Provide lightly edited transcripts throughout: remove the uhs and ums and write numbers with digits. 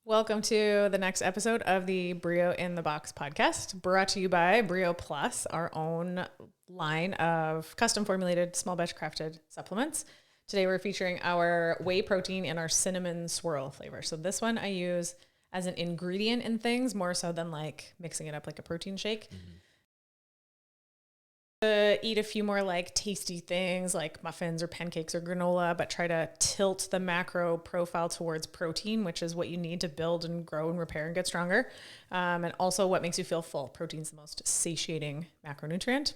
Welcome to the next episode of the BRIO in the Box podcast, brought to you by BRIO Plus, our own line of custom formulated, small batch crafted supplements. Today we're featuring our whey protein in our cinnamon swirl flavor. So this one I use as an ingredient in things more so than like mixing it up like a protein shake. Eat a few more like tasty things like muffins or pancakes or granola, but try to tilt the macro profile towards protein, which is what you need to build and grow and repair and get stronger. And also what makes you feel full. Protein's the most satiating macronutrient.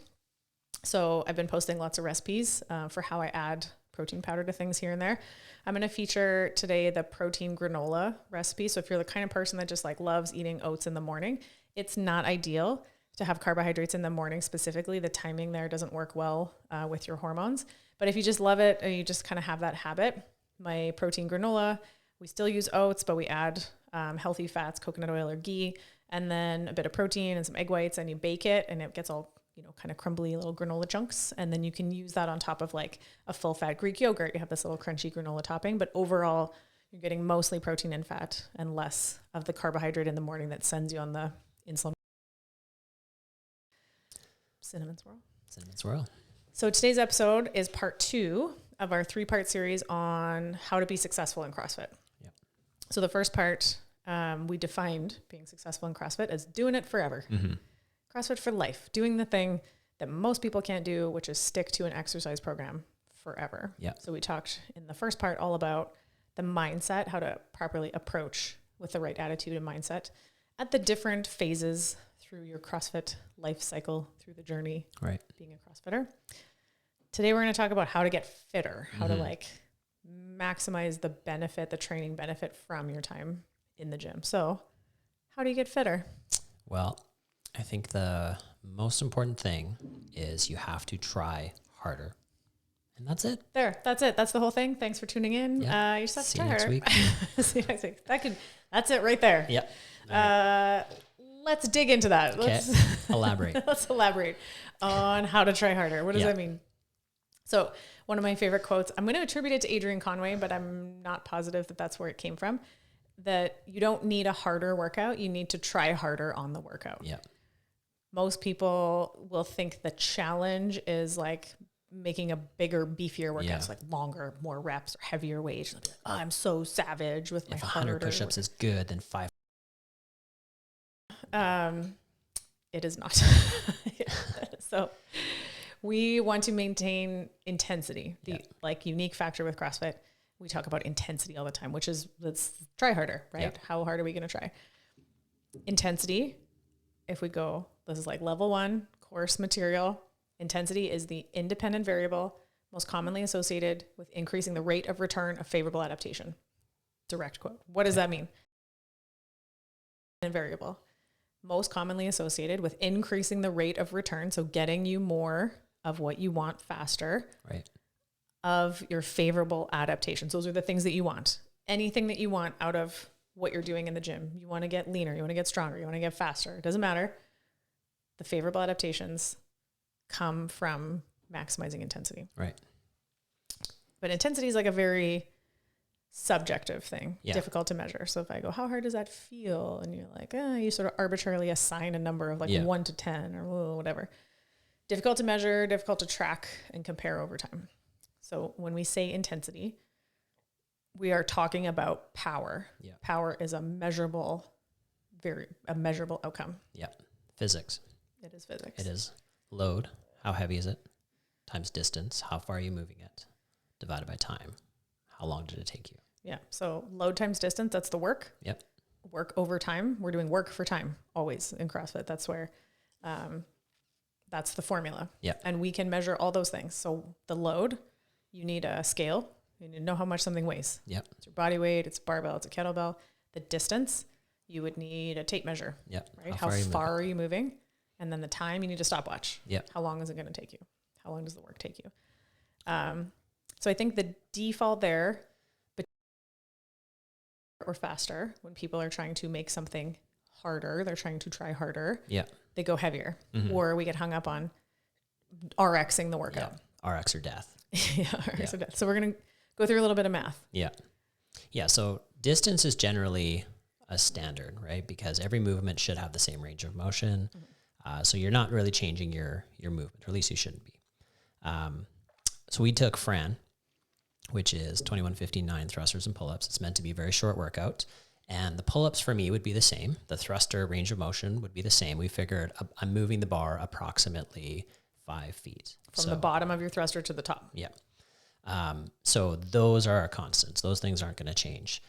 So I've been posting lots of recipes for how I add protein powder to things here and there. I'm going to feature today the protein granola recipe. So if you're the kind of person that just like loves eating oats in the morning, it's not ideal to have carbohydrates in the morning specifically. The timing there doesn't work well with your hormones. But if you just love it and you just kind of have that habit, my protein granola, we still use oats, but we add healthy fats, coconut oil or ghee, and then a bit of protein and some egg whites, and you bake it and it gets all, you know, kind of crumbly little granola chunks. And then you can use that on top of like a full fat Greek yogurt. You have this little crunchy granola topping, but overall you're getting mostly protein and fat and less of the carbohydrate in the morning that sends you on the insulin. Cinnamon swirl. Cinnamon swirl. So today's episode is part 2 of our 3-part series on how to be successful in CrossFit. Yep. So the first part, we defined being successful in CrossFit as doing it forever. Mm-hmm. CrossFit for life, doing the thing that most people can't do, which is stick to an exercise program forever. Yep. So we talked in the first part all about the mindset, how to properly approach with the right attitude and mindset at the different phases through your CrossFit life cycle, through the journey, right, being a CrossFitter. Today, we're going to talk about how to get fitter, how to like maximize the benefit, the training benefit from your time in the gym. So how do you get fitter? Well, I think the most important thing is you have to try harder. And that's it. That's it. That's the whole thing. Thanks for tuning in. Yeah. You just have to See try you next harder. week. See you next week. That's it right there. Yep. Let's dig into that. Okay. Let's Elaborate. Let's elaborate on how to try harder. What does that mean? So one of my favorite quotes, I'm going to attribute it to Adrian Conway, but I'm not positive that that's where it came from, that you don't need a harder workout. You need to try harder on the workout. Yeah. Most people will think the challenge is like making a bigger, beefier workout. It's like longer, more reps or heavier weight. Like, oh, I'm so savage with my if 100 push-ups is good, then 5. It is not. So we want to maintain intensity. The like unique factor with CrossFit, we talk about intensity all the time, which is let's try harder, right? Yep. How hard are we going to try? Intensity, if we go, this is like level 1 course material. Intensity is the independent variable most commonly associated with increasing the rate of return of favorable adaptation. Direct quote. What does that mean? Variable. Most commonly associated with increasing the rate of return, so getting you more of what you want faster, right, of your favorable adaptations. Those are the things that you want. Anything that you want out of what you're doing in the gym. You want to get leaner, you want to get stronger, you want to get faster. It doesn't matter. The favorable adaptations come from maximizing intensity. Right. But intensity is like a very subjective thing, difficult to measure. So if I go, how hard does that feel? And you're like, you sort of arbitrarily assign a number of like 1 to 10 or whatever. Difficult to measure, difficult to track and compare over time. So when we say intensity, we are talking about power. Yeah. Power is a measurable outcome. Yeah. Physics. It is physics. It is load. How heavy is it? Times distance. How far are you moving it? Divided by time. How long did it take you? Yeah. So load times distance, that's the work. Yep. Work over time. We're doing work for time always in CrossFit. That's where, that's the formula. Yeah. And we can measure all those things. So the load, you need a scale. You need to know how much something weighs. Yep. It's your body weight, it's a barbell, it's a kettlebell. The distance, you would need a tape measure. Yep. Right? How far are you moving? And then the time, you need a stopwatch. Yep. How long is it going to take you? How long does the work take you? So I think the default there, or faster, when people are trying to make something harder, they're trying to try harder. Yeah. They go heavier, or we get hung up on RXing the workout. Yeah. RX or death. RX or death. So we're going to go through a little bit of math. Yeah. Yeah. So distance is generally a standard, right? Because every movement should have the same range of motion. So you're not really changing your movement, or at least you shouldn't be. So we took Fran, which is 2159 thrusters and pull-ups. It's meant to be a very short workout. And the pull-ups for me would be the same. The thruster range of motion would be the same. We figured I'm moving the bar approximately 5 feet. From the bottom of your thruster to the top. Yeah. So those are our constants. Those things aren't going to change.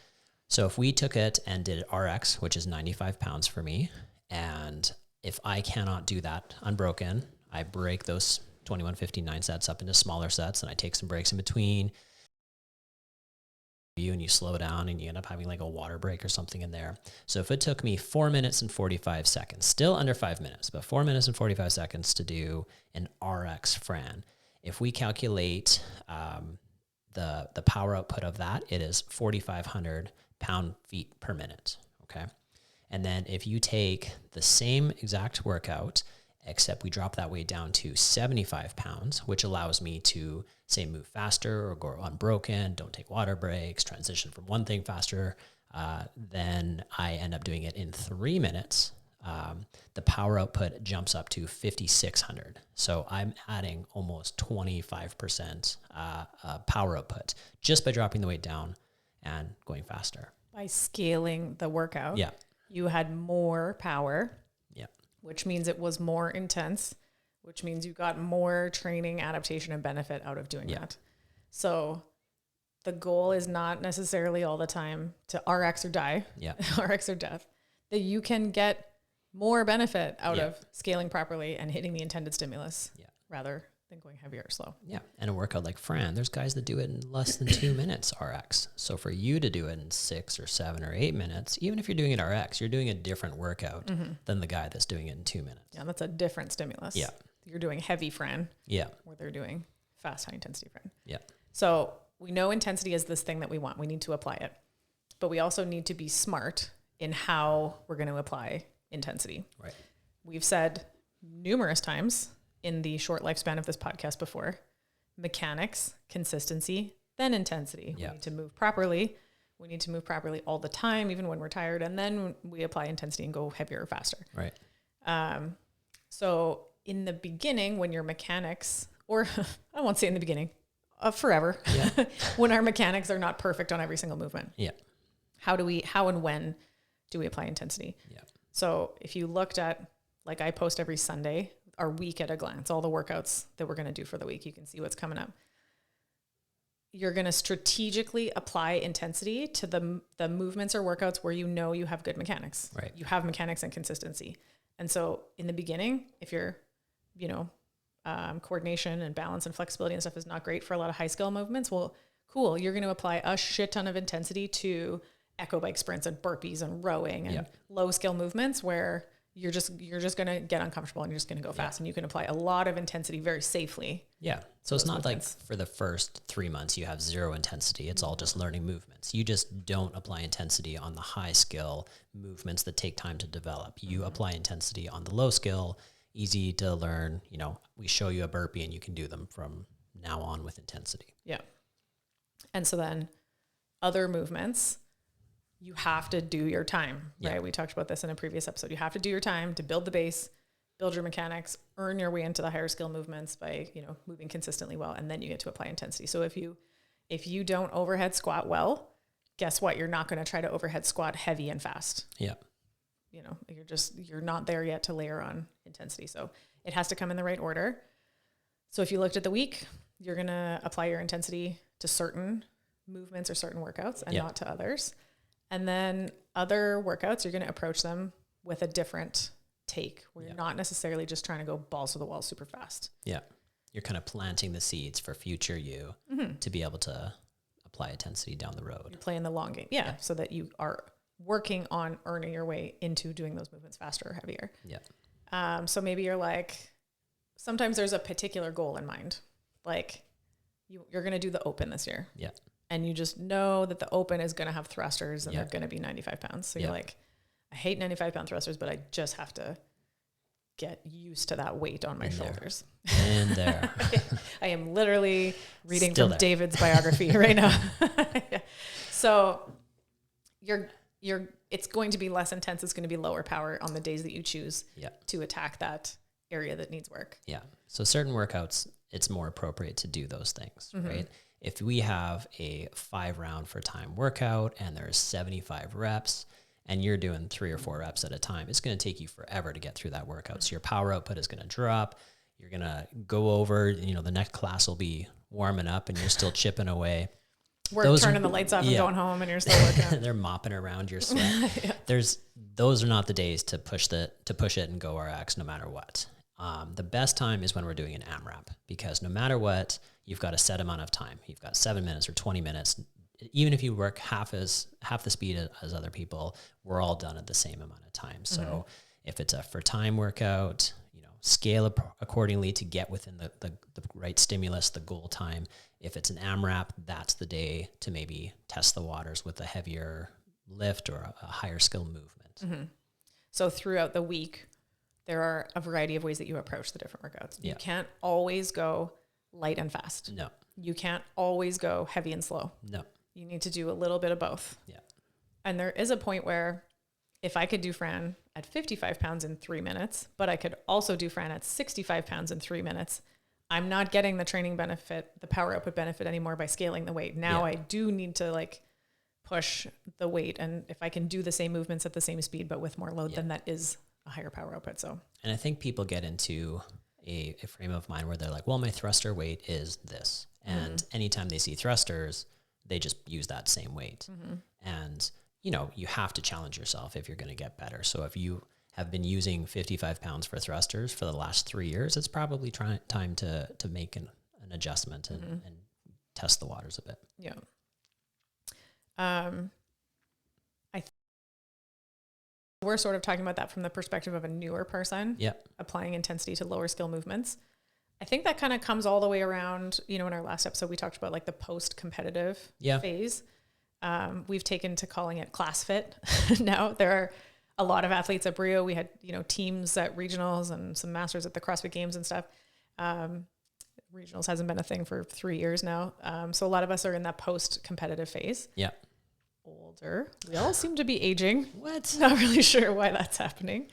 So if we took it and did RX, which is 95 pounds for me, and if I cannot do that unbroken, I break those 2159 sets up into smaller sets, and I take some breaks in between. And you slow down and you end up having like a water break or something in there. So if it took me 4 minutes and 45 seconds, still under 5 minutes, but 4 minutes and 45 seconds to do an RX Fran, if we calculate the power output of that, it is 4,500 pound-feet per minute, okay? And then if you take the same exact workout, except we drop that weight down to 75 pounds, which allows me to, say, move faster or go unbroken, don't take water breaks, transition from one thing faster, then I end up doing it in 3 minutes. The power output jumps up to 5,600. So I'm adding almost 25% power output just by dropping the weight down and going faster. By scaling the workout, yeah, you had more power. Yeah. Which means it was more intense, which means you got more training, adaptation, and benefit out of doing that. So the goal is not necessarily all the time to RX or die, RX or death, that you can get more benefit out of scaling properly and hitting the intended stimulus rather than going heavier or slow. Yeah. And a workout like Fran, there's guys that do it in less than 2 minutes RX. So for you to do it in 6 or 7 or 8 minutes, even if you're doing it RX, you're doing a different workout than the guy that's doing it in 2 minutes. Yeah, that's a different stimulus. Yeah. You're doing heavy Fran. Yeah. Or they're doing fast, high intensity Fran. Yeah. So we know intensity is this thing that we want. We need to apply it. But we also need to be smart in how we're going to apply intensity. Right. We've said numerous times in the short lifespan of this podcast before, mechanics, consistency, then intensity. We need to move properly. We need to move properly all the time, even when we're tired. And then we apply intensity and go heavier or faster. Right. So in the beginning, when your mechanics, or I won't say in the beginning, forever, when our mechanics are not perfect on every single movement. Yeah. How and when do we apply intensity? Yeah. So if you looked at, like I post every Sunday, our week at a glance, all the workouts that we're going to do for the week, you can see what's coming up. You're going to strategically apply intensity to the movements or workouts where you know you have good mechanics. Right. You have mechanics and consistency. And so in the beginning, if you're, coordination and balance and flexibility and stuff is not great for a lot of high skill movements, well, cool. You're going to apply a shit ton of intensity to echo bike sprints and burpees and rowing and low skill movements where you're just going to get uncomfortable and you're just going to go fast, and you can apply a lot of intensity very safely. Yeah. So it's not movements. Like for the first 3 months you have zero intensity. It's all just learning movements. You just don't apply intensity on the high skill movements that take time to develop. You apply intensity on the low skill, easy to learn. We show you a burpee and you can do them from now on with intensity. Yeah. And so then other movements, you have to do your time, right? We talked about this in a previous episode. You have to do your time to build the base, build your mechanics, earn your way into the higher skill movements by, moving consistently well. And then you get to apply intensity. So if you don't overhead squat well, guess what? You're not going to try to overhead squat heavy and fast. Yeah. You're not there yet to layer on intensity. So it has to come in the right order. So if you looked at the week, you're going to apply your intensity to certain movements or certain workouts and not to others. And then other workouts, you're going to approach them with a different take where you're not necessarily just trying to go balls to the wall super fast. Yeah. You're kind of planting the seeds for future you to be able to apply intensity down the road. You're playing the long game. Yeah. So that you are working on earning your way into doing those movements faster or heavier. Yeah. So maybe you're like, sometimes there's a particular goal in mind. Like you're going to do the open this year. Yeah. And you just know that the open is going to have thrusters and they're going to be 95 pounds. So you're like, I hate 95 pound thrusters, but I just have to get used to that weight on my shoulders. And there. I am literally reading from David's biography right now. So it's going to be less intense. It's going to be lower power on the days that you choose Yeah. to attack that area that needs work. Yeah. So certain workouts, it's more appropriate to do those things, right? If we have a 5-round for time workout and there's 75 reps and you're doing 3 or 4 reps at a time, it's going to take you forever to get through that workout. So your power output is going to drop. You're going to go over, the next class will be warming up and you're still chipping away. Turning the lights off and going home and you're still working. They're mopping around your sweat. Those are not the days to push it and go RX no matter what. The best time is when we're doing an AMRAP, because no matter what, you've got a set amount of time. You've got 7 minutes or 20 minutes. Even if you work half the speed as other people, we're all done at the same amount of time. So if it's a for time workout, scale accordingly to get within the right stimulus, the goal time. If it's an AMRAP, that's the day to maybe test the waters with a heavier lift or a higher skill movement. So throughout the week, there are a variety of ways that you approach the different workouts. Yeah. You can't always go light and fast. No. You can't always go heavy and slow. No. You need to do a little bit of both. Yeah. And there is a point where if I could do Fran at 55 pounds in 3 minutes, but I could also do Fran at 65 pounds in 3 minutes, I'm not getting the training benefit, the power output benefit anymore by scaling the weight. Now I do need to push the weight. And if I can do the same movements at the same speed, but with more load, then that is a higher power output. So, and I think people get into a frame of mind where they're like, well, my thruster weight is this. And anytime they see thrusters, they just use that same weight. And, you have to challenge yourself if you're going to get better. So if you have been using 55 pounds for thrusters for the last 3 years, it's probably time to make an adjustment and test the waters a bit. Yeah. We're sort of talking about that from the perspective of a newer person, applying intensity to lower skill movements. I think that kind of comes all the way around, in our last episode, we talked about the post-competitive phase. We've taken to calling it class fit. Now there are a lot of athletes at BRIO. We had, teams at regionals and some masters at the CrossFit games and stuff. Regionals hasn't been a thing for 3 years now. So a lot of us are in that post-competitive phase. Yeah. Older. We all seem to be aging. What? Not really sure why that's happening.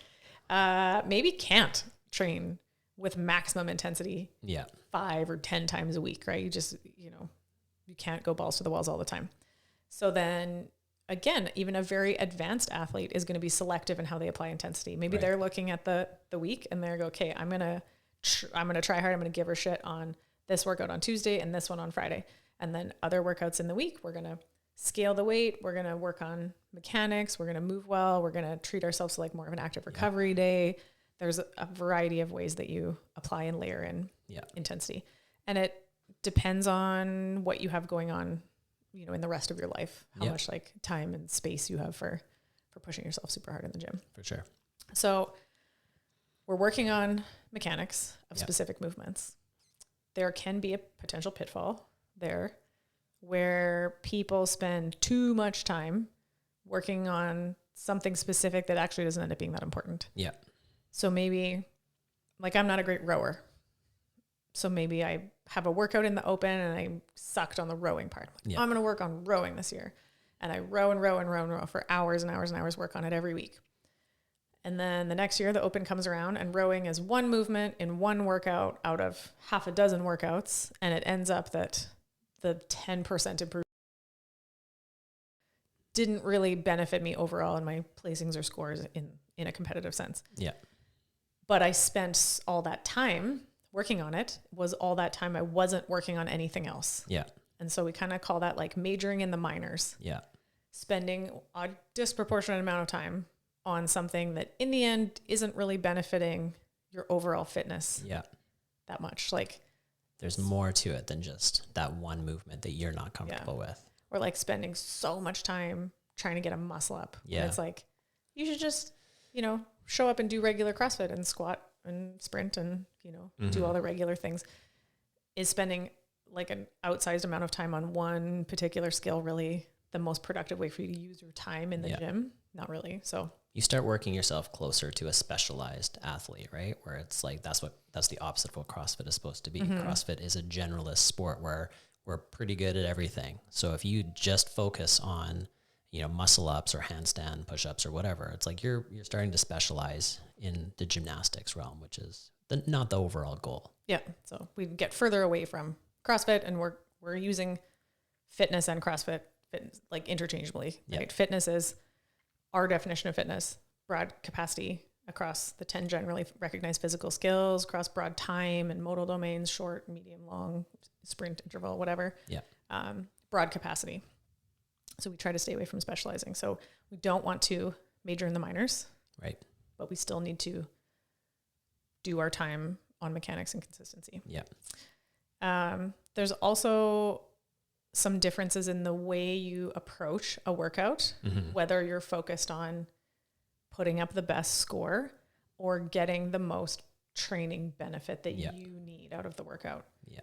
Maybe can't train with maximum intensity 5 or 10 times a week, right? You just, you can't go balls to the walls all the time. So then again, even a very advanced athlete is going to be selective in how they apply intensity. Maybe they're looking at the week and they're go, okay, I'm going to try hard. I'm going to give her shit on this workout on Tuesday and this one on Friday. And then other workouts in the week, we're going to scale the weight. We're going to work on mechanics. We're going to move well. We're going to treat ourselves like more of an active recovery day. There's a variety of ways that you apply and layer in intensity. And it depends on what you have going on, in the rest of your life, how much time and space you have for pushing yourself super hard in the gym. For sure. So we're working on mechanics of specific movements. There can be a potential pitfall there where people spend too much time working on something specific that actually doesn't end up being that important. Yeah. So maybe, I'm not a great rower. So maybe I have a workout in the open and I sucked on the rowing part. I'm going to work on rowing this year. And I row and row and row and row for hours and hours and hours, work on it every week. And then the next year, the open comes around and rowing is one movement in one workout out of half a dozen workouts. And it ends up that the 10% improvement didn't really benefit me overall in my placings or scores in a competitive sense. Yeah. But I spent all that time working on it, was all that time I wasn't working on anything else. Yeah. And so we kind of call that majoring in the minors. Yeah. Spending a disproportionate amount of time on something that in the end isn't really benefiting your overall fitness that much. There's more to it than just that one movement that you're not comfortable with. Or spending so much time trying to get a muscle up. Yeah. And it's you should just, show up and do regular CrossFit and squat and sprint and, do all the regular things. Is spending an outsized amount of time on one particular skill really the most productive way for you to use your time in the gym? Not really. So you start working yourself closer to a specialized athlete, right? Where it's that's the opposite of what CrossFit is supposed to be. CrossFit is a generalist sport where we're pretty good at everything. So if you just focus on, muscle ups or handstand push-ups or whatever. It's like you're starting to specialize in the gymnastics realm, which is not the overall goal. Yeah. So we get further away from CrossFit, and we're using fitness and CrossFit like interchangeably. Yep. Right? Fitness is our definition of fitness, broad capacity across the 10 generally recognized physical skills, across broad time and modal domains, short, medium, long, sprint, interval, whatever. Yeah. Broad capacity. So we try to stay away from specializing. So we don't want to major in the minors, Right. but we still need to do our time on mechanics and consistency. Yeah. There's also some differences in the way you approach a workout, whether you're focused on putting up the best score or getting the most training benefit that you need out of the workout. Yeah.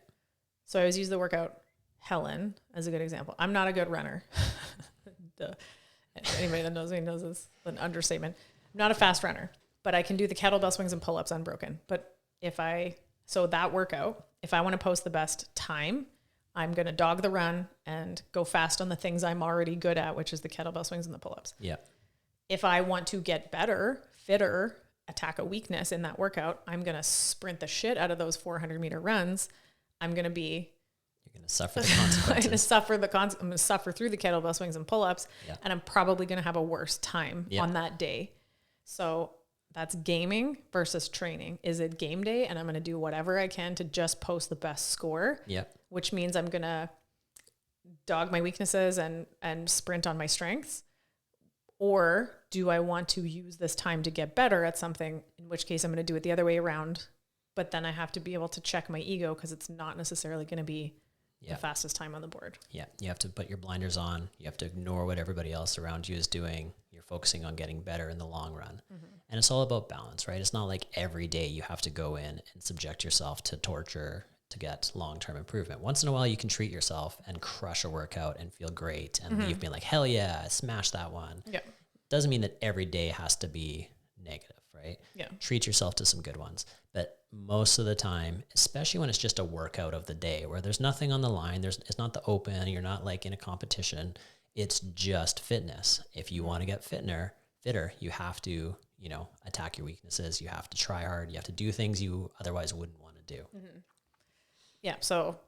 So I always use the workout Helen as a good example. I'm not a good runner. Anybody that knows me knows this, an understatement. I'm not a fast runner, but I can do the kettlebell swings and pull-ups unbroken. But so that workout, if I want to post the best time, I'm going to dog the run and go fast on the things I'm already good at, which is the kettlebell swings and the pull-ups. Yeah. If I want to get better, fitter, attack a weakness in that workout, I'm going to sprint the shit out of those 400-meter runs. You're going to suffer the consequences. I'm going to suffer through the kettlebell swings and pull-ups, and I'm probably going to have a worse time on that day. So that's gaming versus training. Is it game day and I'm going to do whatever I can to just post the best score, which means I'm going to dog my weaknesses and sprint on my strengths? Or do I want to use this time to get better at something, in which case I'm going to do it the other way around, but then I have to be able to check my ego because it's not necessarily going to be the fastest time on the board. Yeah. You have to put your blinders on. You have to ignore what everybody else around you is doing. You're focusing on getting better in the long run. And it's all about balance, right? It's not like every day you have to go in and subject yourself to torture to get long-term improvement. Once in a while, you can treat yourself and crush a workout and feel great and leave being like, hell yeah, I smashed that one. Yeah. Doesn't mean that every day has to be negative, right? Yeah. Treat yourself to some good ones. But most of the time, especially when it's just a workout of the day where there's nothing on the line, it's not the open, you're not like in a competition, it's just fitness. If you want to get fitter, you have to, attack your weaknesses. You have to try hard. You have to do things you otherwise wouldn't want to do. Yeah. So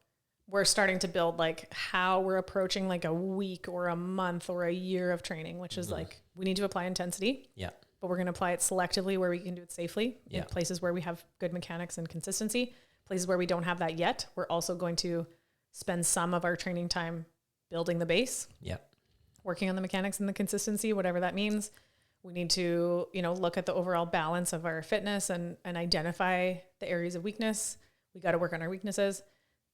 we're starting to build like how we're approaching like a week or a month or a year of training, which is like, we need to apply intensity. Yeah. But we're going to apply it selectively where we can do it safely in places where we have good mechanics and consistency. Places where we don't have that yet, we're also going to spend some of our training time building the base. Yeah. Working on the mechanics and the consistency, whatever that means. We need to, look at the overall balance of our fitness and identify the areas of weakness. We got to work on our weaknesses,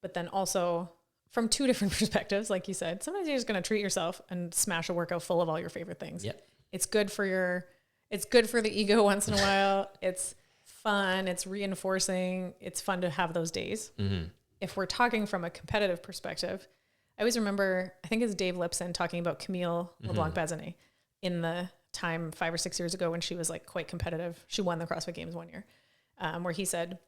but then also from two different perspectives, like you said, sometimes you're just going to treat yourself and smash a workout full of all your favorite things. Yep. It's good for the ego once in a while. It's fun. It's reinforcing. It's fun to have those days. If we're talking from a competitive perspective, I always remember, I think it's Dave Lipson talking about Camille LeBlanc-Bazinet in the time 5 or 6 years ago when she was like quite competitive. She won the CrossFit Games one year, where he said,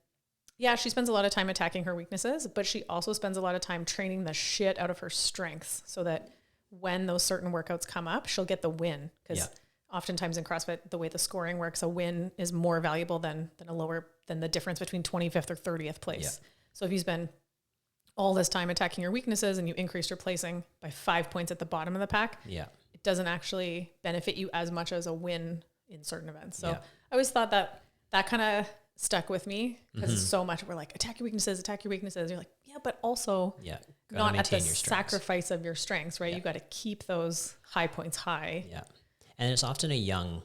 yeah, she spends a lot of time attacking her weaknesses, but she also spends a lot of time training the shit out of her strengths so that when those certain workouts come up, she'll get the win. Because oftentimes in CrossFit, the way the scoring works, a win is more valuable than the difference between 25th or 30th place. Yeah. So if you spend all this time attacking your weaknesses and you increase your placing by 5 points at the bottom of the pack, it doesn't actually benefit you as much as a win in certain events. So I always thought that kind of stuck with me because so much we're like, attack your weaknesses. You're like, yeah, but also not at the sacrifice of your strengths, right? You got to keep those high points high. Yeah. And it's often a young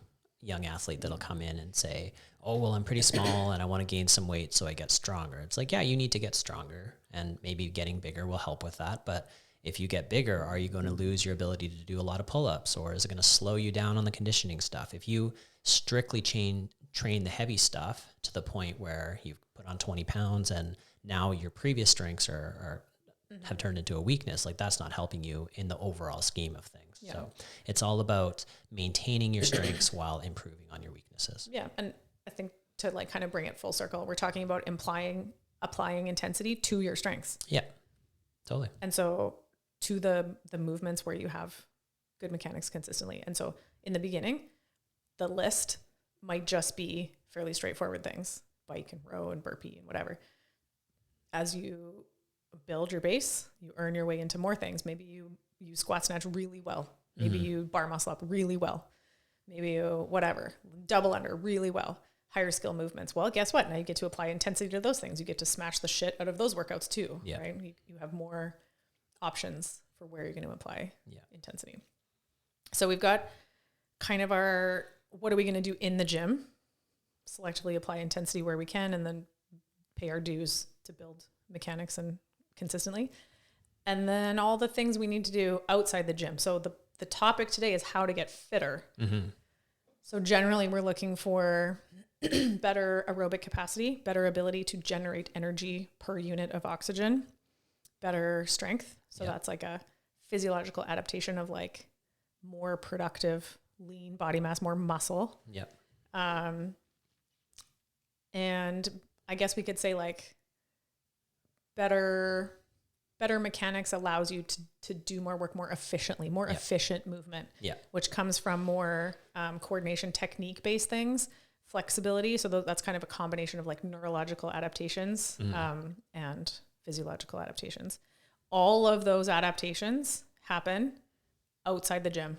athlete that'll come in and say, oh, well, I'm pretty small and I want to gain some weight so I get stronger. It's like, yeah, you need to get stronger and maybe getting bigger will help with that. But if you get bigger, are you going to lose your ability to do a lot of pull-ups, or is it going to slow you down on the conditioning stuff? If you strictly train the heavy stuff to the point where you've put on 20 pounds and now your previous strengths have turned into a weakness, like that's not helping you in the overall scheme of things. Yeah. So it's all about maintaining your strengths while improving on your weaknesses. Yeah. And I think to like kind of bring it full circle, we're talking about applying intensity to your strengths. Yeah, totally. And so to the movements where you have good mechanics consistently. And so in the beginning, the list might just be fairly straightforward things, bike and row and burpee and whatever. As you build your base, you earn your way into more things. Maybe you squat snatch really well. Maybe you bar muscle up really well. Maybe you whatever, double under really well. Higher skill movements. Well, guess what? Now you get to apply intensity to those things. You get to smash the shit out of those workouts too, right? You have more options for where you're going to apply intensity. So we've got kind of our, what are we going to do in the gym? Selectively apply intensity where we can, and then pay our dues to build mechanics and consistently. And then all the things we need to do outside the gym. So the topic today is how to get fitter. So generally we're looking for better aerobic capacity, better ability to generate energy per unit of oxygen, better strength. So that's like a physiological adaptation of like more productive lean body mass, more muscle. And I guess we could say like better mechanics allows you to do more work more efficiently, more efficient movement, which comes from more coordination technique based things, flexibility. So that's kind of a combination of like neurological adaptations and physiological adaptations. All of those adaptations happen outside the gym.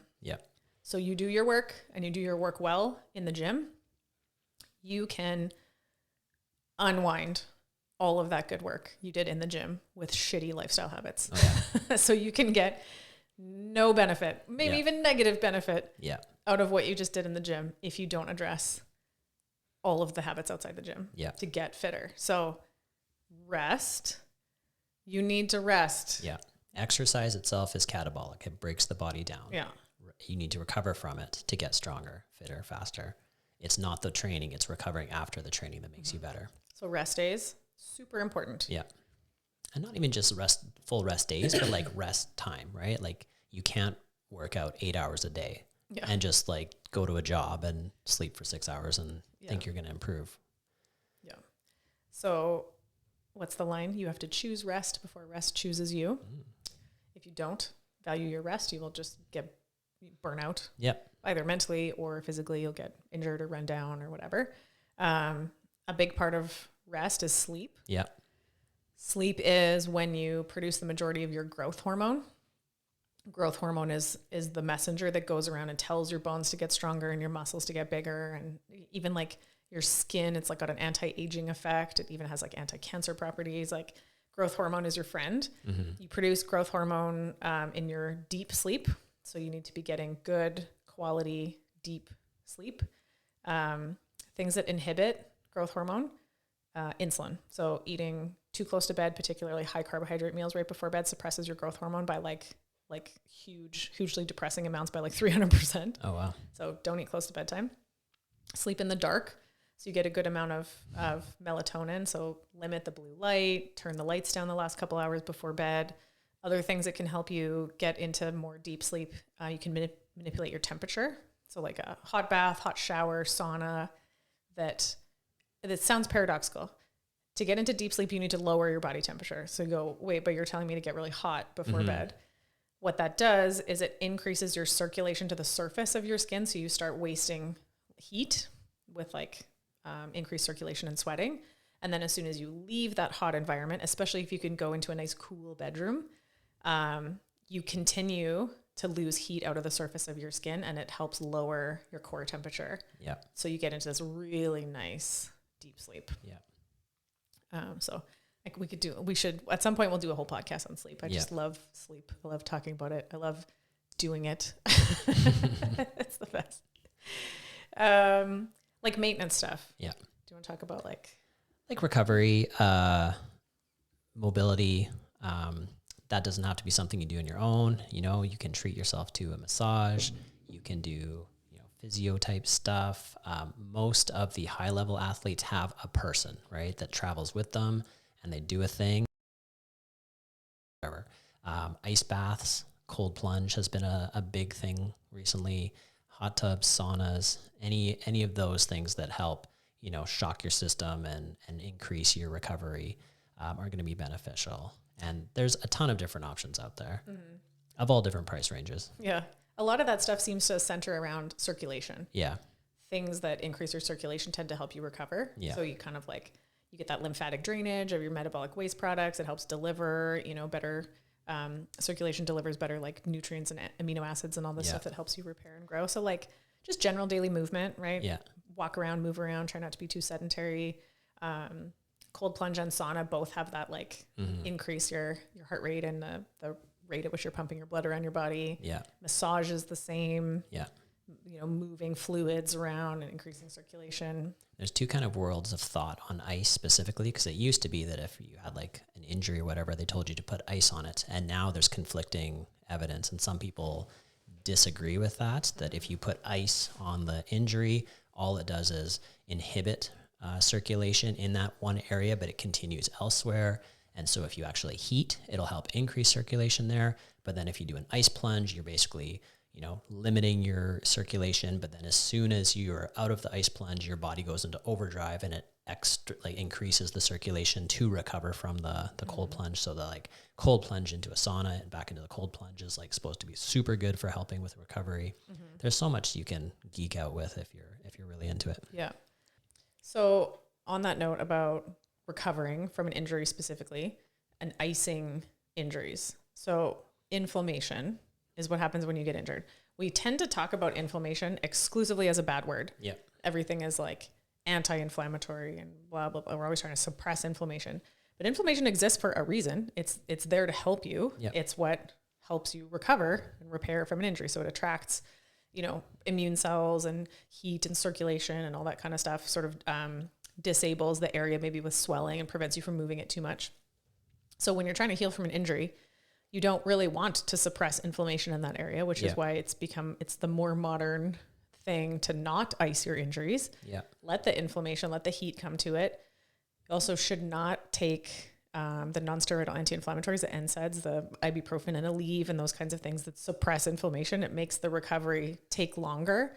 So you do your work and you do your work well in the gym, you can unwind all of that good work you did in the gym with shitty lifestyle habits. So you can get no benefit, maybe even negative benefit out of what you just did in the gym if you don't address all of the habits outside the gym to get fitter. So rest, you need to rest. Exercise itself is catabolic. It breaks the body down. You need to recover from it to get stronger, fitter, faster. It's not the training, it's recovering after the training that makes you better. So rest days, super important. And not even just full rest days, but like rest time, right? Like you can't work out 8 hours a day and just like go to a job and sleep for 6 hours and think you're going to improve. So what's the line? You have to choose rest before rest chooses you. If you don't value your rest, you will just get burnout. Either mentally or physically, you'll get injured or run down or whatever. A big part of rest is sleep. Sleep is when you produce the majority of your growth hormone. Growth hormone is the messenger that goes around and tells your bones to get stronger and your muscles to get bigger. And even like your skin, it's like got an anti-aging effect. It even has like anti-cancer properties. Like growth hormone is your friend. You produce growth hormone in your deep sleep. So you need to be getting good quality, deep sleep. Things that inhibit growth hormone, insulin. So eating too close to bed, particularly high carbohydrate meals right before bed, suppresses your growth hormone by like hugely depressing amounts by like 300%. Oh, wow. So don't eat close to bedtime. Sleep in the dark. So you get a good amount of melatonin. So limit the blue light, turn the lights down the last couple hours before bed. Other things that can help you get into more deep sleep. You can manipulate your temperature. So like a hot bath, hot shower, sauna. That sounds paradoxical. To get into deep sleep, you need to lower your body temperature. So you go, wait, but you're telling me to get really hot before bed. What that does is it increases your circulation to the surface of your skin. So you start wasting heat with like increased circulation and sweating. And then as soon as you leave that hot environment, especially if you can go into a nice cool bedroom, you continue to lose heat out of the surface of your skin, and it helps lower your core temperature. So you get into this really nice deep sleep. So like we should, at some point we'll do a whole podcast on sleep. I just love sleep. I love talking about it. I love doing it. It's the best. Like maintenance stuff. Do you want to talk about like recovery, mobility? That doesn't have to be something you do on your own. You know, you can treat yourself to a massage. You can do, physio type stuff. Most of the high level athletes have a person, right, that travels with them and they do a thing. Whatever. Ice baths, cold plunge has been a big thing recently. Hot tubs, saunas, any of those things that help, shock your system and increase your recovery are going to be beneficial. And there's a ton of different options out there of all different price ranges. Yeah. A lot of that stuff seems to center around circulation. Yeah. Things that increase your circulation tend to help you recover. Yeah. So you kind of like, you get that lymphatic drainage of your metabolic waste products. It helps deliver, better circulation, delivers better like nutrients and amino acids and all this stuff that helps you repair and grow. So like just general daily movement, right? Yeah. Walk around, move around, try not to be too sedentary. Cold plunge and sauna both have that like increase your heart rate and the rate at which you're pumping your blood around your body. Yeah. Massage is the same. Yeah. Moving fluids around and increasing circulation. There's two kind of worlds of thought on ice specifically, because it used to be that if you had like an injury or whatever, they told you to put ice on it. And now there's conflicting evidence. And some people disagree with that if you put ice on the injury, all it does is inhibit circulation in that one area, but it continues elsewhere. And so if you actually heat, it'll help increase circulation there. But then if you do an ice plunge, you're basically limiting your circulation. But then as soon as you're out of the ice plunge, your body goes into overdrive and it increases the circulation to recover from the cold plunge. So the like cold plunge into a sauna and back into the cold plunge is like supposed to be super good for helping with recovery. There's so much you can geek out with if you're really into it. Yeah. So on that note about recovering from an injury specifically and icing injuries. So inflammation is what happens when you get injured. We tend to talk about inflammation exclusively as a bad word. Yeah. Everything is like anti-inflammatory and blah, blah, blah. We're always trying to suppress inflammation. But inflammation exists for a reason. It's there to help you. Yep. It's what helps you recover and repair from an injury. So it attracts, immune cells and heat and circulation and all that kind of stuff, sort of disables the area maybe with swelling and prevents you from moving it too much. So when you're trying to heal from an injury, you don't really want to suppress inflammation in that area, which is why it's the more modern thing to not ice your injuries. Yeah. Let the inflammation, let the heat come to it. You also should not take the non-steroidal anti-inflammatories, the NSAIDs, the ibuprofen and Aleve and those kinds of things that suppress inflammation. It makes the recovery take longer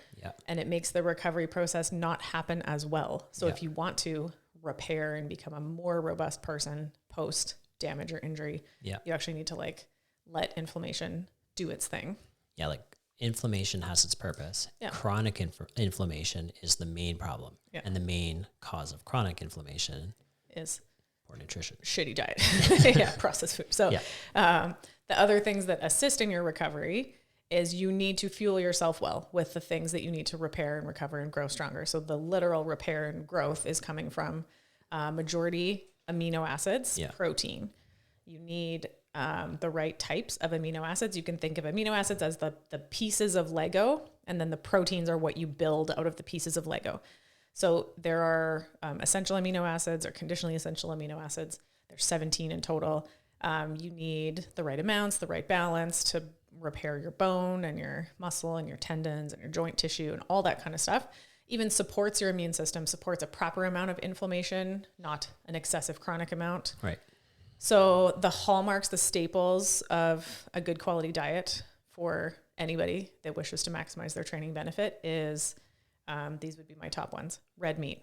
and it makes the recovery process not happen as well. So if you want to repair and become a more robust person post damage or injury, you actually need to like let inflammation do its thing. Yeah. Like inflammation has its purpose. Yeah. Chronic inflammation is the main problem. Yeah. And the main cause of chronic inflammation is poor nutrition, shitty diet, processed food. So the other things that assist in your recovery is you need to fuel yourself well with the things that you need to repair and recover and grow stronger. So the literal repair and growth is coming from majority amino acids, protein. You need the right types of amino acids. You can think of amino acids as the pieces of Lego, and then the proteins are what you build out of the pieces of Lego. So there are essential amino acids or conditionally essential amino acids. There's 17 in total. You need the right amounts, the right balance to repair your bone and your muscle and your tendons and your joint tissue and all that kind of stuff. Even supports your immune system, supports a proper amount of inflammation, not an excessive chronic amount. Right. So the hallmarks, the staples of a good quality diet for anybody that wishes to maximize their training benefit is, these would be my top ones. Red meat.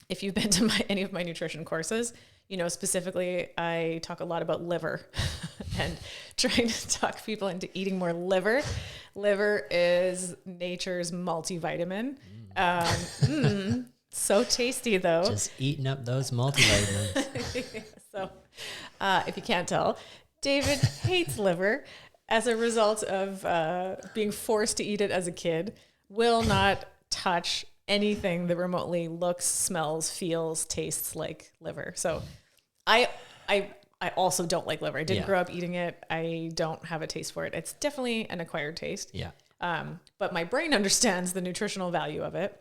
If you've been to any of my nutrition courses, specifically I talk a lot about liver and trying to talk people into eating more liver. Liver is nature's multivitamin. So tasty though. Just eating up those multivitamins. So if you can't tell, David hates liver as a result of being forced to eat it as a kid, will not touch anything that remotely looks, smells, feels, tastes like liver. So I also don't like liver. I didn't grow up eating it. I don't have a taste for it. It's definitely an acquired taste. Yeah. But my brain understands the nutritional value of it.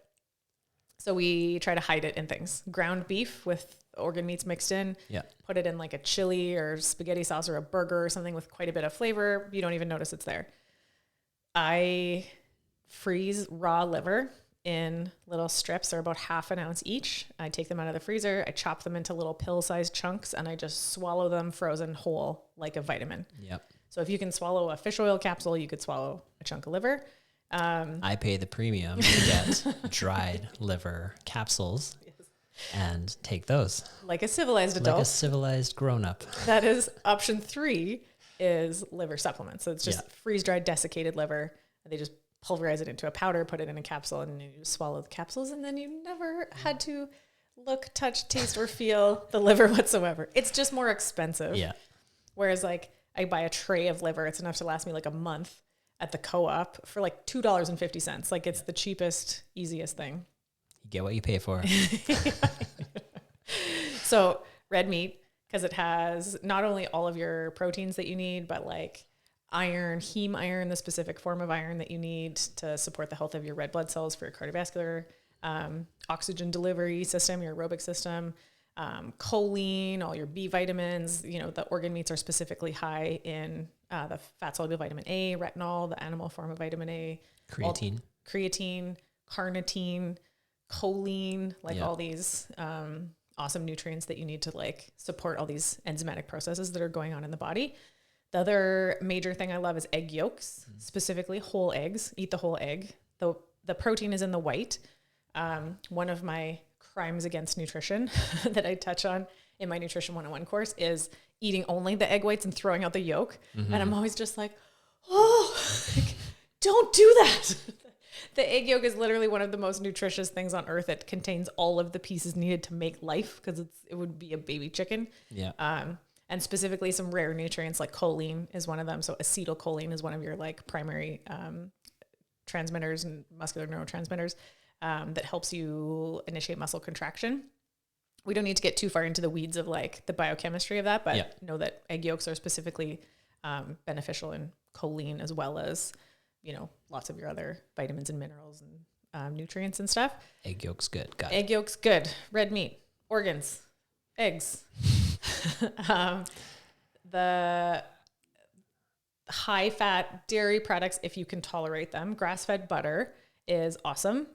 So we try to hide it in things. Ground beef with organ meats mixed in. Yeah. Put it in like a chili or spaghetti sauce or a burger or something with quite a bit of flavor. You don't even notice it's there. I freeze raw liver in little strips. They're about half an ounce each. I take them out of the freezer. I chop them into little pill-sized chunks and I just swallow them frozen whole like a vitamin. Yep. So if you can swallow a fish oil capsule, you could swallow a chunk of liver. I pay the premium to get dried liver capsules and take those. Like a civilized adult. Like a civilized grown-up. That is option 3. is liver supplements. So it's just freeze-dried desiccated liver. And they just pulverize it into a powder, put it in a capsule, and you swallow the capsules, and then you never had to look, touch, taste, or feel the liver whatsoever. It's just more expensive. Yeah. Whereas like I buy a tray of liver, it's enough to last me like a month at the co-op for like $2.50. Like it's the cheapest, easiest thing. You get what you pay for. So red meat, because it has not only all of your proteins that you need, but like iron, heme iron, the specific form of iron that you need to support the health of your red blood cells for your cardiovascular, oxygen delivery system, your aerobic system, choline, all your B vitamins. You know, the organ meats are specifically high in the fat soluble vitamin A, retinol, the animal form of vitamin A, Creatine, carnitine, choline, like all these awesome nutrients that you need to like support all these enzymatic processes that are going on in the body. The other major thing I love is egg yolks, specifically whole eggs. Eat the whole egg. The protein is in the white. One of my crimes against nutrition that I touch on in my Nutrition 101 course is eating only the egg whites and throwing out the yolk. And I'm always just like, like, don't do that. The egg yolk is literally one of the most nutritious things on earth. It contains all of the pieces needed to make life, because it would be a baby chicken. Yeah. And specifically some rare nutrients like choline is one of them. So acetylcholine is one of your like primary transmitters and muscular neurotransmitters that helps you initiate muscle contraction. We don't need to get too far into the weeds of like the biochemistry of that, but know that egg yolks are specifically beneficial in choline, as well as, you know, lots of your other vitamins and minerals and nutrients and stuff. Egg yolk's good. Got it. Egg yolk's good. Red meat, organs, eggs. The high fat dairy products, if you can tolerate them. Grass-fed butter is awesome.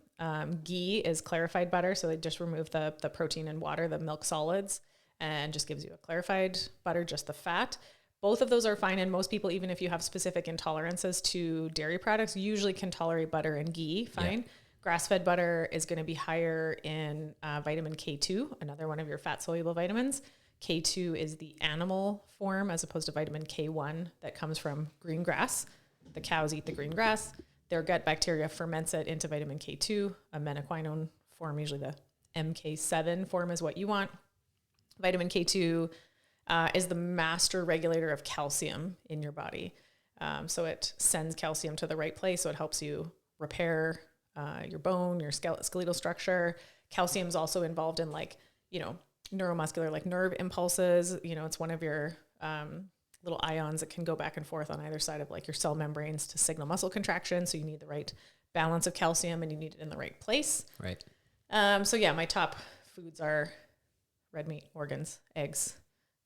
Ghee is clarified butter. So they just remove the protein and water, the milk solids, and just gives you a clarified butter, just the fat. Both of those are fine. And most people, even if you have specific intolerances to dairy products, usually can tolerate butter and ghee fine. Yeah. Grass-fed butter is going to be higher in vitamin K2, another one of your fat-soluble vitamins. K2 is the animal form as opposed to vitamin K1 that comes from green grass. The cows eat the green grass. Their gut bacteria ferments it into vitamin K2, a menaquinone form, usually the MK7 form is what you want. Vitamin K2 is the master regulator of calcium in your body. So it sends calcium to the right place. So it helps you repair your bone, your skeletal structure. Calcium is also involved in like, you know, neuromuscular, like nerve impulses. You know, it's one of your little ions that can go back and forth on either side of like your cell membranes to signal muscle contraction. So you need the right balance of calcium, and you need it in the right place. Right. So yeah, my top foods are red meat, organs, eggs,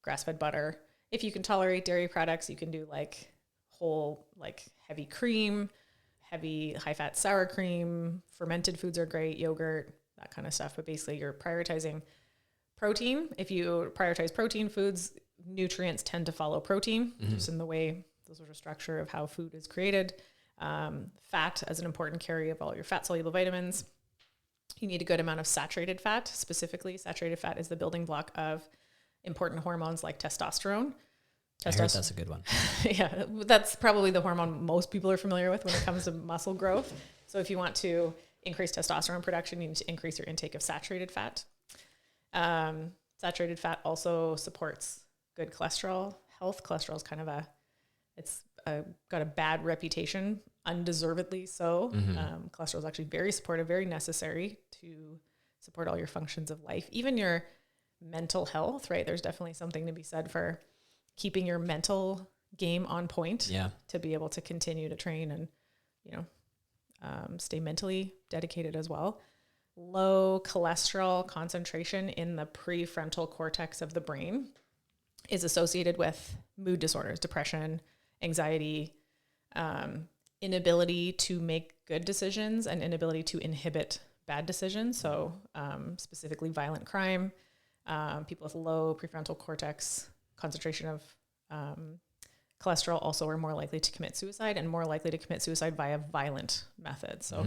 grass-fed butter. If you can tolerate dairy products, you can do like whole, like heavy cream, heavy high-fat sour cream. Fermented foods are great, yogurt, that kind of stuff. But basically you're prioritizing protein. If you prioritize protein foods, nutrients tend to follow protein, just in the way, the sort of structure of how food is created. Fat as an important carrier of all your fat-soluble vitamins. You need a good amount of saturated fat. Specifically, saturated fat is the building block of important hormones like testosterone. I heard that's a good one. Yeah, that's probably the hormone most people are familiar with when it comes to muscle growth. So if you want to increase testosterone production, you need to increase your intake of saturated fat. Saturated fat also supports good cholesterol health. Cholesterol is kind of got a bad reputation, undeservedly so. Cholesterol is actually very supportive, very necessary to support all your functions of life, even your mental health, right? There's definitely something to be said for keeping your mental game on point to be able to continue to train and, you know, stay mentally dedicated as well. Low cholesterol concentration in the prefrontal cortex of the brain is associated with mood disorders, depression, anxiety, inability to make good decisions, and inability to inhibit bad decisions. So specifically violent crime, people with low prefrontal cortex concentration of cholesterol also are more likely to commit suicide, and more likely to commit suicide via violent methods. So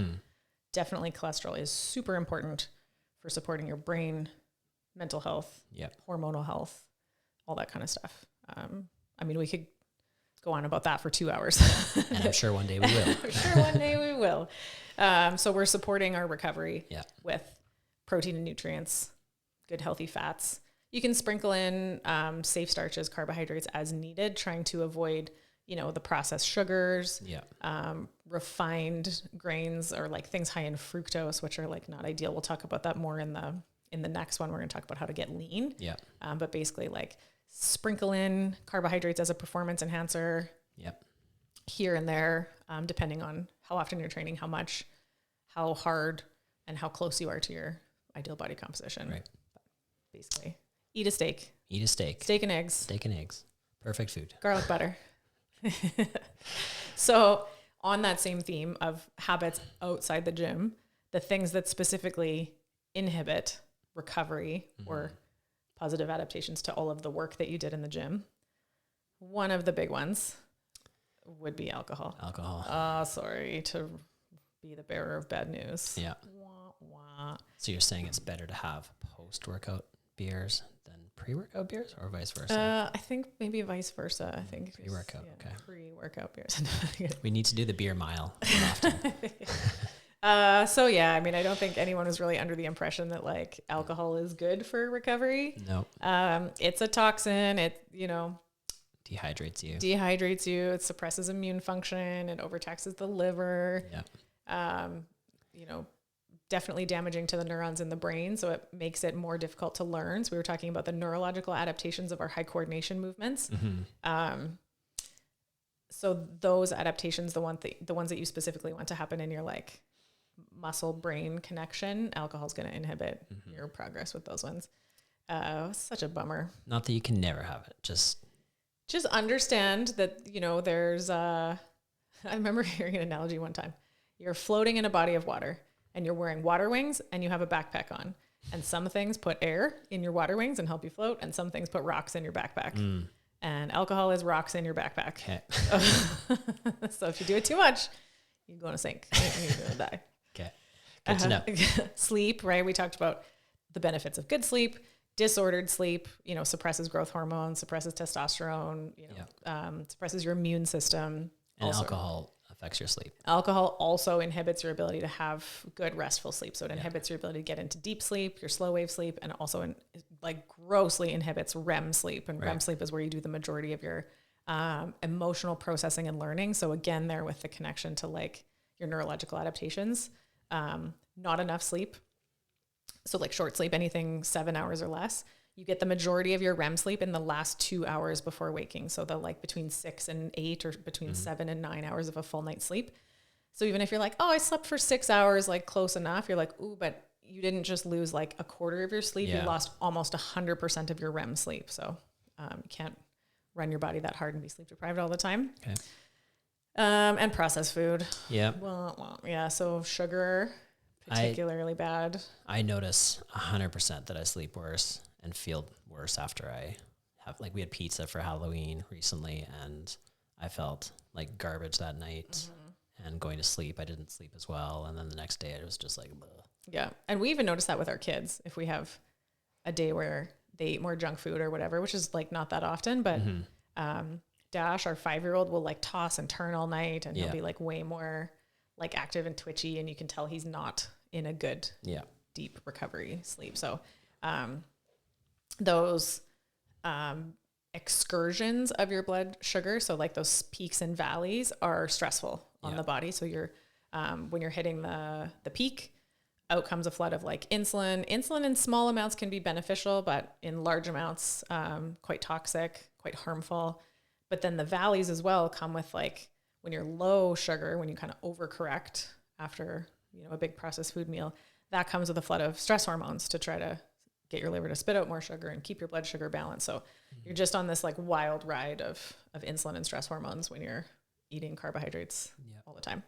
definitely cholesterol is super important for supporting your brain, mental health, hormonal health, all that kind of stuff. I mean, we could go on about that for 2 hours. And I'm sure one day we will. I'm sure one day we will. So we're supporting our recovery with protein and nutrients, good healthy fats. You can sprinkle in safe starches, carbohydrates as needed, trying to avoid, the processed sugars, refined grains, or like things high in fructose, which are like not ideal. We'll talk about that more in the next one. We're going to talk about how to get lean. Yeah. But basically like sprinkle in carbohydrates as a performance enhancer. Yep. Here and there, depending on how often you're training, how much, how hard, and how close you are to your ideal body composition. Right. But basically, eat a steak. Eat a steak. Steak and eggs. Steak and eggs. Perfect food. Garlic butter. So on that same theme of habits outside the gym, the things that specifically inhibit recovery or positive adaptations to all of the work that you did in the gym, one of the big ones would be alcohol. Sorry to be the bearer of bad news. Yeah. Wah, wah. So you're saying it's better to have post-workout beers than pre-workout beers, or vice versa? I think maybe vice versa. I think pre-workout. Okay. Pre-workout beers. We need to do the beer mile more often. So yeah, I mean, I don't think anyone was really under the impression that like alcohol is good for recovery. Nope. It's a toxin. It, dehydrates you. It suppresses immune function. It overtaxes the liver. Yeah. Definitely damaging to the neurons in the brain. So it makes it more difficult to learn. So we were talking about the neurological adaptations of our high coordination movements. So those adaptations, the ones that you specifically want to happen in your like muscle brain connection, alcohol is going to inhibit your progress with those ones. Such a bummer. Not that you can never have it. Just understand that, there's I remember hearing an analogy one time. You're floating in a body of water and you're wearing water wings and you have a backpack on, and some things put air in your water wings and help you float, and some things put rocks in your backpack. And alcohol is rocks in your backpack. Okay. So if you do it too much, you're going to sink. You're going to die. Okay. Good to know. Sleep, right? We talked about the benefits of good sleep. Disordered sleep, suppresses growth hormone, suppresses testosterone, suppresses your immune system. And also, alcohol affects your sleep. Alcohol also inhibits your ability to have good restful sleep. So it inhibits your ability to get into deep sleep, your slow wave sleep, and also grossly inhibits REM sleep. And REM sleep is where you do the majority of your emotional processing and learning. So again, there with the connection to like your neurological adaptations, not enough sleep. So like short sleep, anything 7 hours or less, you get the majority of your REM sleep in the last 2 hours before waking. So the like between 6 and 8 or between 7 and 9 hours of a full night's sleep. So even if you're like, oh, I slept for 6 hours, like close enough, you're like, ooh, but you didn't just lose like a quarter of your sleep. You lost almost 100% of your REM sleep. So you can't run your body that hard and be sleep deprived all the time. Okay. And processed food. Yeah. Well, yeah. So sugar, particularly bad. I notice 100% that I sleep worse and feel worse after I have, like, we had pizza for Halloween recently and I felt like garbage that night, and going to sleep, I didn't sleep as well. And then the next day it was just like, bleh. Yeah. And we even notice that with our kids, if we have a day where they eat more junk food or whatever, which is like not that often, but, Dash, our 5-year-old, will like toss and turn all night, and he'll be like way more like active and twitchy, and you can tell he's not in a good, deep recovery sleep. So, those, excursions of your blood sugar, so like those peaks and valleys, are stressful on the body. So you're, when you're hitting the peak, out comes a flood of like insulin. Insulin in small amounts can be beneficial, but in large amounts, quite toxic, quite harmful. But then the valleys as well come with like, when you're low sugar, when you kind of overcorrect after, a big processed food meal, that comes with a flood of stress hormones to try to get your liver to spit out more sugar and keep your blood sugar balanced. So you're just on this like wild ride of insulin and stress hormones when you're eating carbohydrates all the time.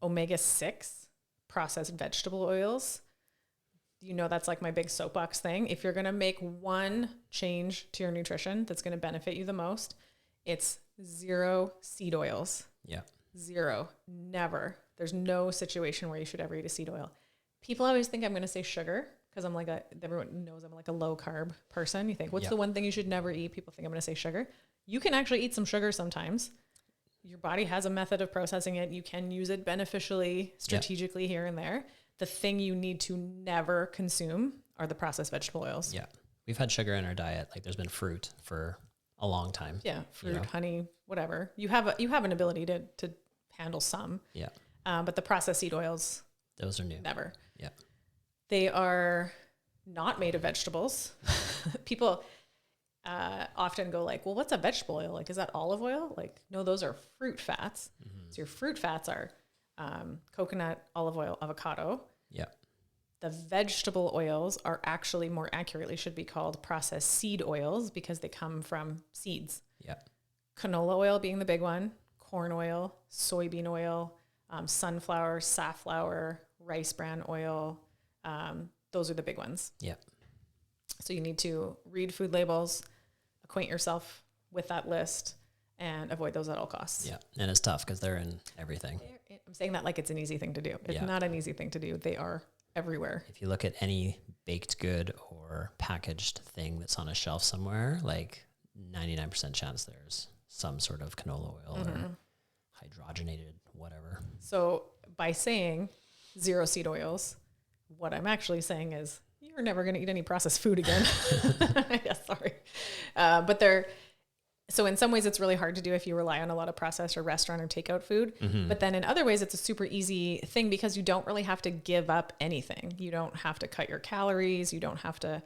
Omega-6 processed vegetable oils. That's like my big soapbox thing. If you're going to make one change to your nutrition that's going to benefit you the most, it's 0 seed oils. Yeah. 0. Never. There's no situation where you should ever eat a seed oil. People always think I'm going to say sugar, because everyone knows I'm like a low carb person. You think, what's Yep. the one thing you should never eat? People think I'm going to say sugar. You can actually eat some sugar sometimes. Your body has a method of processing it. You can use it beneficially, strategically here and there. The thing you need to never consume are the processed vegetable oils. Yeah. We've had sugar in our diet. Like there's been fruit for a long time. Yeah. Fruit, honey, whatever. You have an ability to handle some. Yeah. But the processed seed oils, Those are new. never. Yeah. They are not made of vegetables. People often go like, well, what's a vegetable oil? Like, is that olive oil? Like, no, those are fruit fats. So your fruit fats are coconut, olive oil, avocado. Yeah. The vegetable oils are actually, more accurately, should be called processed seed oils because they come from seeds. Yeah. Canola oil being the big one, corn oil, soybean oil, sunflower, safflower, rice bran oil. Those are the big ones. Yeah. So you need to read food labels, acquaint yourself with that list, and avoid those at all costs. Yeah. And it's tough because they're in everything. I'm saying that like it's an easy thing to do. It's not an easy thing to do. They are everywhere. If you look at any baked good or packaged thing that's on a shelf somewhere, like 99% chance there's some sort of canola oil or hydrogenated whatever. So by saying 0 seed oils, what I'm actually saying is you're never going to eat any processed food again. Yeah, sorry. So in some ways it's really hard to do if you rely on a lot of processed or restaurant or takeout food. But then in other ways it's a super easy thing because you don't really have to give up anything. You don't have to cut your calories. You don't have to,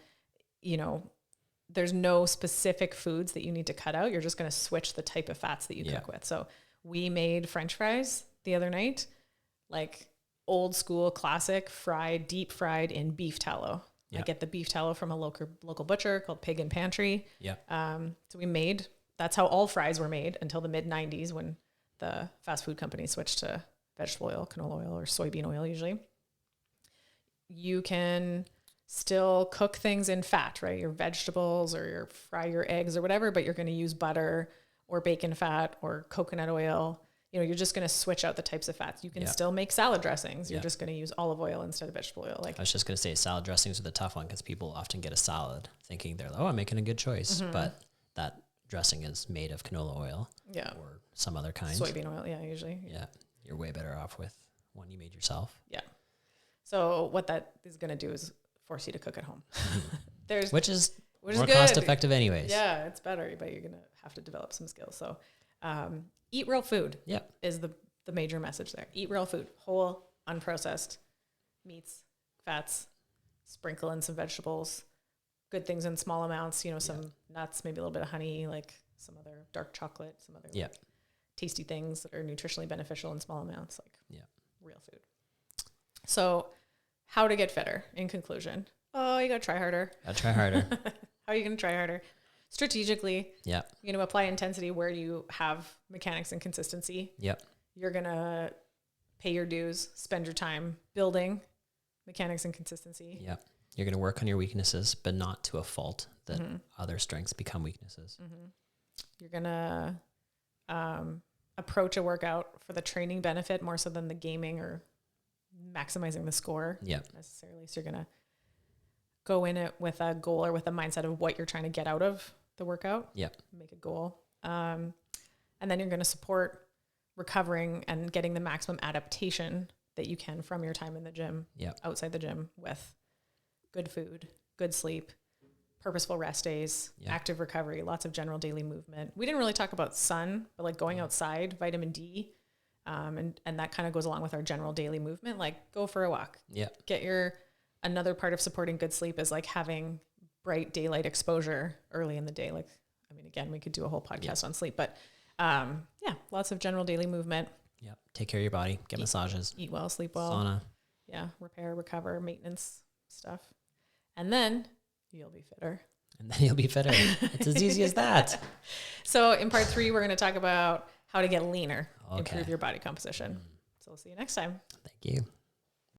there's no specific foods that you need to cut out. You're just going to switch the type of fats that you cook with. So we made French fries the other night, like old school classic deep fried in beef tallow. I get the beef tallow from a local butcher called Pig and Pantry. Yeah. So that's how all fries were made until the mid 90s when the fast food companies switched to vegetable oil, canola oil, or soybean oil usually. You can still cook things in fat, right? Your vegetables or fry your eggs or whatever, but you're going to use butter or bacon fat or coconut oil. You're just going to switch out the types of fats. You can still make salad dressings. You're just going to use olive oil instead of vegetable oil. I was just going to say salad dressings are the tough one because people often get a salad thinking they're like, oh, I'm making a good choice. But that dressing is made of canola oil or some other kind. Soybean oil, usually. Yeah. You're way better off with one you made yourself. Yeah. So what that is going to do is force you to cook at home. Which is more good. cost effective anyways. Yeah, it's better, but you're going to have to develop some skills. So eat real food is the major message there. Eat real food, whole, unprocessed meats, fats, sprinkle in some vegetables, good things in small amounts, some nuts, maybe a little bit of honey, like some other dark chocolate, some other tasty things that are nutritionally beneficial in small amounts, like real food. So how to get fitter in conclusion? Oh, you got to try harder. Gotta try harder. How are you going to try harder? Strategically. Yeah. You're going to apply intensity where you have mechanics and consistency. Yep. You're going to pay your dues, spend your time building mechanics and consistency. Yep. You're going to work on your weaknesses, but not to a fault that other strengths become weaknesses. You're going to approach a workout for the training benefit more so than the gaming or maximizing the score necessarily. So you're going to go in it with a goal or with a mindset of what you're trying to get out of the workout. Yep. Make a goal. And then you're going to support recovering and getting the maximum adaptation that you can from your time in the gym, outside the gym, with good food, good sleep, purposeful rest days, active recovery, lots of general daily movement. We didn't really talk about sun, but like going outside, vitamin D, and that kind of goes along with our general daily movement. Like go for a walk. Yeah. Another part of supporting good sleep is like having bright daylight exposure early in the day. Like, I mean, again, we could do a whole podcast on sleep, but lots of general daily movement. Yep. Take care of your body. Get massages. Eat well, sleep well. Sauna. Yeah. Repair, recover, maintenance stuff. And then you'll be fitter. It's as easy as that. So in part 3, we're going to talk about how to get leaner, improve your body composition. So we'll see you next time. Thank you.